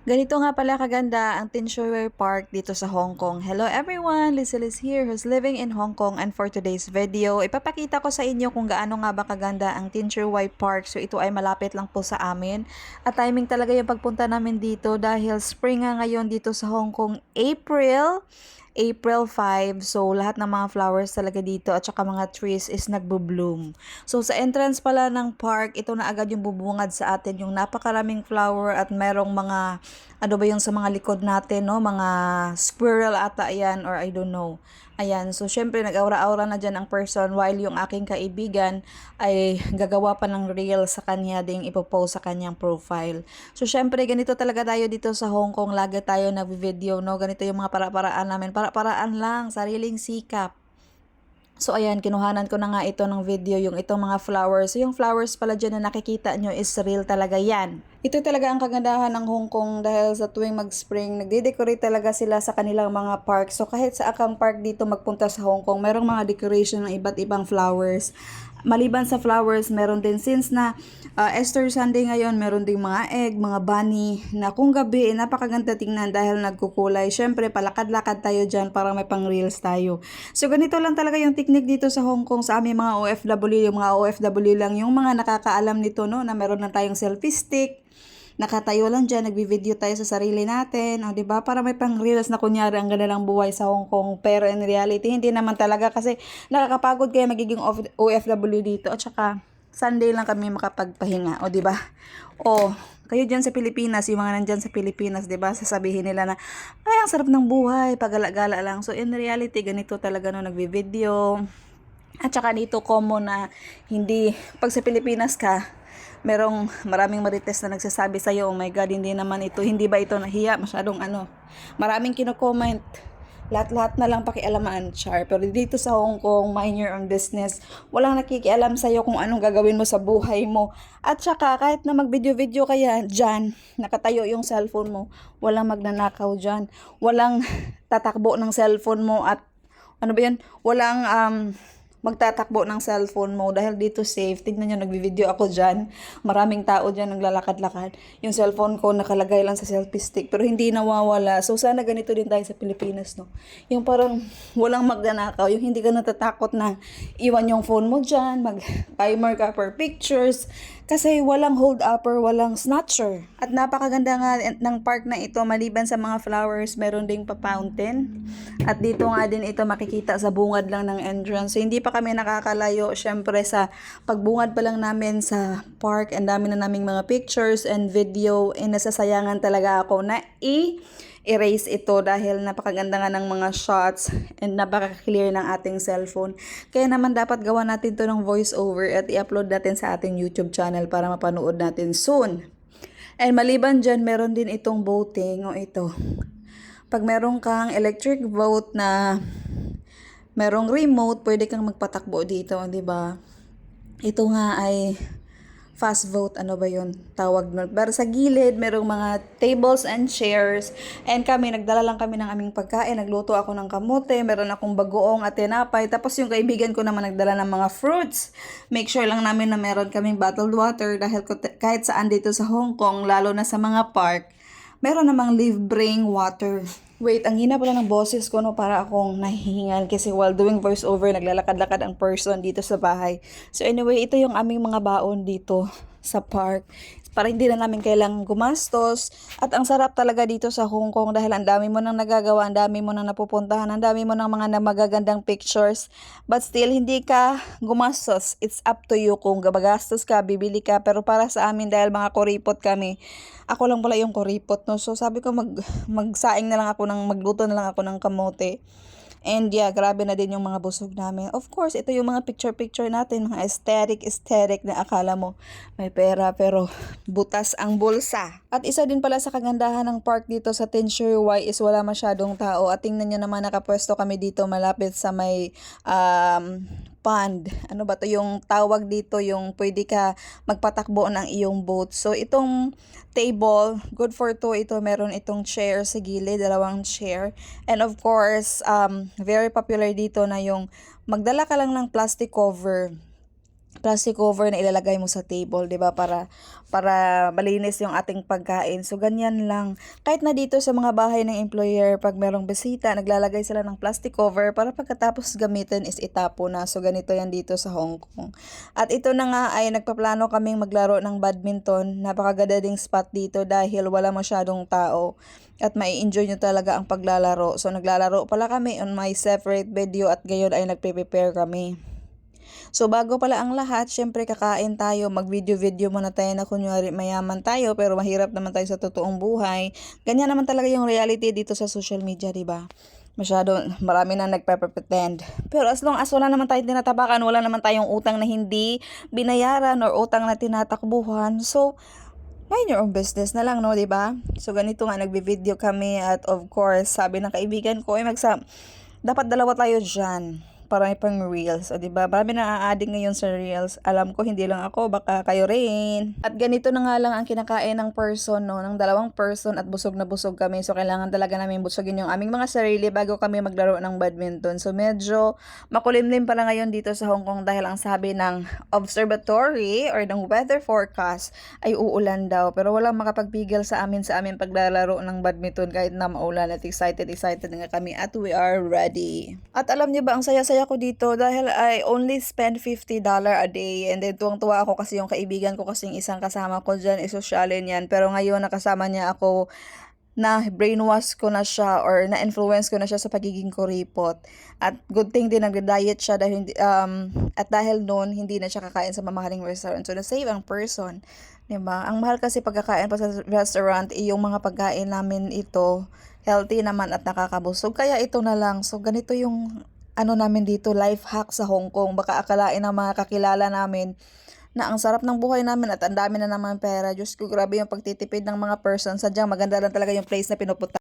Ganito nga pala kaganda ang Tinshui Park dito sa Hong Kong. Hello everyone! Lizelle is here who's living in Hong Kong, and for today's video, ipapakita ko sa inyo kung gaano nga ba kaganda ang Tinshui Park. So ito ay malapit lang po sa amin. At timing talaga yung pagpunta namin dito dahil spring nga ngayon dito sa Hong Kong, April 5. So, lahat ng mga flowers talaga dito at saka mga trees is nagbo-bloom. So, sa entrance pala ng park, ito na agad yung bubungad sa atin. Yung napakaraming flower at merong mga, ano ba yung sa mga likod natin, no? Mga squirrel ata yan or I don't know. Ayan, so syempre nag-aura-aura na dyan ang person while yung aking kaibigan ay gagawa pa ng reel sa kanya ding ipopost sa kanyang profile. So syempre ganito talaga tayo dito sa Hong Kong, lagi tayo nag-video, no? Ganito yung mga para-paraan namin, para-paraan lang, sariling sikap. So ayan, kinuhanan ko na nga ito ng video, yung itong mga flowers. So yung flowers pala dyan na nakikita nyo is real talaga yan. Ito talaga ang kagandahan ng Hong Kong dahil sa tuwing mag-spring, nagde-decorate talaga sila sa kanilang mga park. So kahit sa akang park dito magpunta sa Hong Kong, merong mga decoration ng iba't ibang flowers. Maliban sa flowers, meron din since na Easter Sunday ngayon, meron ding mga egg, mga bunny na kung gabi, napakaganda tingnan dahil nagkukulay. Syempre, palakad-lakad tayo dyan para may pang reels tayo. So, ganito lang talaga yung technique dito sa Hong Kong sa aming mga OFW. Yung mga OFW lang yung mga nakakaalam nito, no, na meron na tayong selfie stick. Nakatayo lang dyan, nagbi-video tayo sa sarili natin, o 'di ba? Para may pang-reels na kunyari ang ganda ng buhay sa Hong Kong, pero in reality hindi naman talaga kasi nakakapagod kaya magiging OFW dito at saka Sunday lang kami makapagpahinga, o 'di ba? O kayo dyan sa Pilipinas, yung mga nandyan sa Pilipinas, 'di ba? Sasabihin nila na ay ang sarap ng buhay, pagala-gala lang. So in reality ganito talaga no nagbi-video. At saka dito common na hindi pag sa Pilipinas ka merong maraming marites na nagsasabi sa iyo, oh my God, hindi naman ito, hindi ba ito nahiya, masyadong ano. Maraming kino-comment, lahat-lahat na lang pakialaman, char. Pero dito sa Hong Kong, mind your own business. Walang nakikialam sa iyo kung anong gagawin mo sa buhay mo. At saka, kahit na mag-video-video kaya dyan, nakatayo yung cellphone mo, walang magnanakaw dyan. Walang tatakbo ng cellphone mo at, ano ba yan, walang, magtatakbo ng cellphone mo dahil dito safe. Tignan nyo, nagbi-video ako dyan. Maraming tao dyan naglalakad-lakad. Yung cellphone ko nakalagay lang sa selfie stick pero hindi nawawala. So sana ganito din tayo sa Pilipinas, no? Yung parang walang magnanakaw, yung hindi ka natatakot na iwan yung phone mo dyan, mag-timer ka per pictures. Kasi walang hold-upper, walang snatcher. At napakaganda nga ng park na ito, maliban sa mga flowers, meron ding pa-fountain. At dito nga din ito makikita sa bungad lang ng entrance. So, hindi pa kami nakakalayo, syempre sa pagbungad pa lang namin sa park, ang dami na naming mga pictures and video, nasasayangan talaga ako na erase ito dahil napakaganda nga ng mga shots and napaka-clear ng ating cellphone. Kaya naman dapat gawa natin to ng voice over at i-upload natin sa ating YouTube channel para mapanood natin soon. And maliban dyan, meron din itong boating o ito. Pag meron kang electric boat na merong remote, pwede kang magpatakbo dito, di ba? Ito nga ay fast vote, ano ba yun tawag nun. Pero sa gilid, merong mga tables and chairs. And kami, nagdala lang kami ng aming pagkain. Nagluto ako ng kamote, meron akong bagoong at tinapay. Tapos yung kaibigan ko naman nagdala ng mga fruits. Make sure lang namin na meron kaming bottled water dahil kahit saan dito sa Hong Kong, lalo na sa mga park, meron namang libreng water. Wait, ang hina pala ng boses ko, no, para akong nahihingal kasi while doing voiceover, naglalakad-lakad ang person dito sa bahay. So anyway, ito yung aming mga baon dito sa park para hindi na namin kailangang gumastos. At ang sarap talaga dito sa Hong Kong dahil ang dami mo nang nagagawa, ang dami mo nang napupuntahan, ang dami mo nang mga magagandang pictures. But still, hindi ka gumastos. It's up to you kung gabagastos ka, bibili ka. Pero para sa amin, dahil mga kuripot kami, ako lang pala yung kuripot, no? So sabi ko magsaing na lang ako magluto na lang ako ng kamote. And yeah, grabe na din yung mga busog namin. Of course, ito yung mga picture-picture natin, mga aesthetic na akala mo may pera pero butas ang bulsa. At isa din pala sa kagandahan ng park dito sa Tinshui is wala masyadong tao. At tingnan nyo naman, nakapwesto kami dito malapit sa may pond. Ano ba to yung tawag dito, yung pwede ka magpatakbo ng iyong boat. So itong table, good for two ito. Meron itong chair sa gilid, dalawang chair. And of course, very popular dito na yung magdala ka lang ng plastic cover. plastic cover na ilalagay mo sa table, 'di ba? Para malinis yung ating pagkain. So ganyan lang. Kahit na dito sa mga bahay ng employer, pag merong bisita, naglalagay sila ng plastic cover para pagkatapos gamitin is itapo na. So ganito yan dito sa Hong Kong. At ito na nga ay nagpaplano kaming maglaro ng badminton. Napakaganda ding spot dito dahil wala masyadong tao at mai-enjoy nyo talaga ang paglalaro. So naglalaro pala kami on my separate video at gayon ay nagpe-prepare kami. So bago pala ang lahat, syempre kakain tayo, mag-video-video muna tayo na kunyari mayaman tayo pero mahirap naman tayo sa totoong buhay. Ganyan naman talaga yung reality dito sa social media, 'di ba? Marami na nagpe-pretend. Pero as long as wala naman tayong tinatapakan, wala naman tayong utang na hindi binayaran or utang na tinatakbuhan. So, mind your own business na lang, no, 'di ba? So ganito nga nagbi-video kami at of course, sabi ng kaibigan ko, dapat dalawa tayo diyan para may pang reels. O, diba? Marami na a-adding ngayon sa reels. Alam ko, hindi lang ako, baka kayo rin. At ganito na nga lang ang kinakain ng person, no? Ng dalawang person at busog na busog kami. So, kailangan talaga namin busogin yung aming mga sarili bago kami maglaro ng badminton. So, medyo makulimlim pala ngayon dito sa Hong Kong dahil ang sabi ng observatory or ng weather forecast ay uulan daw. Pero walang makapagpigil sa amin paglalaro ng badminton kahit na maulan at excited nga kami at we are ready. At alam niyo ba, ang saya-saya ko dito dahil I only spend $50 a day and then tuwang-tuwa ako kasi yung kaibigan ko kasing isang kasama ko dyan isosyalin yan pero ngayon nakasama niya ako na brainwash ko na siya or na-influence ko na siya sa pagiging kuripot. At good thing din nagda-diet siya dahil at dahil noon hindi na siya kakain sa mamahaling restaurant. So na-save ang person. 'Di ba? Ang mahal kasi pagkakain pa sa restaurant, yung mga pagkain namin ito healthy naman at nakakabusog. Kaya ito na lang. So ganito yung namin dito, life hack sa Hong Kong. Baka akalain ng mga kakilala namin na ang sarap ng buhay namin at ang dami na naman pera. Diyos ko, grabe yung pagtitipid ng mga person. Sadyang maganda lang talaga yung place na pinupunta.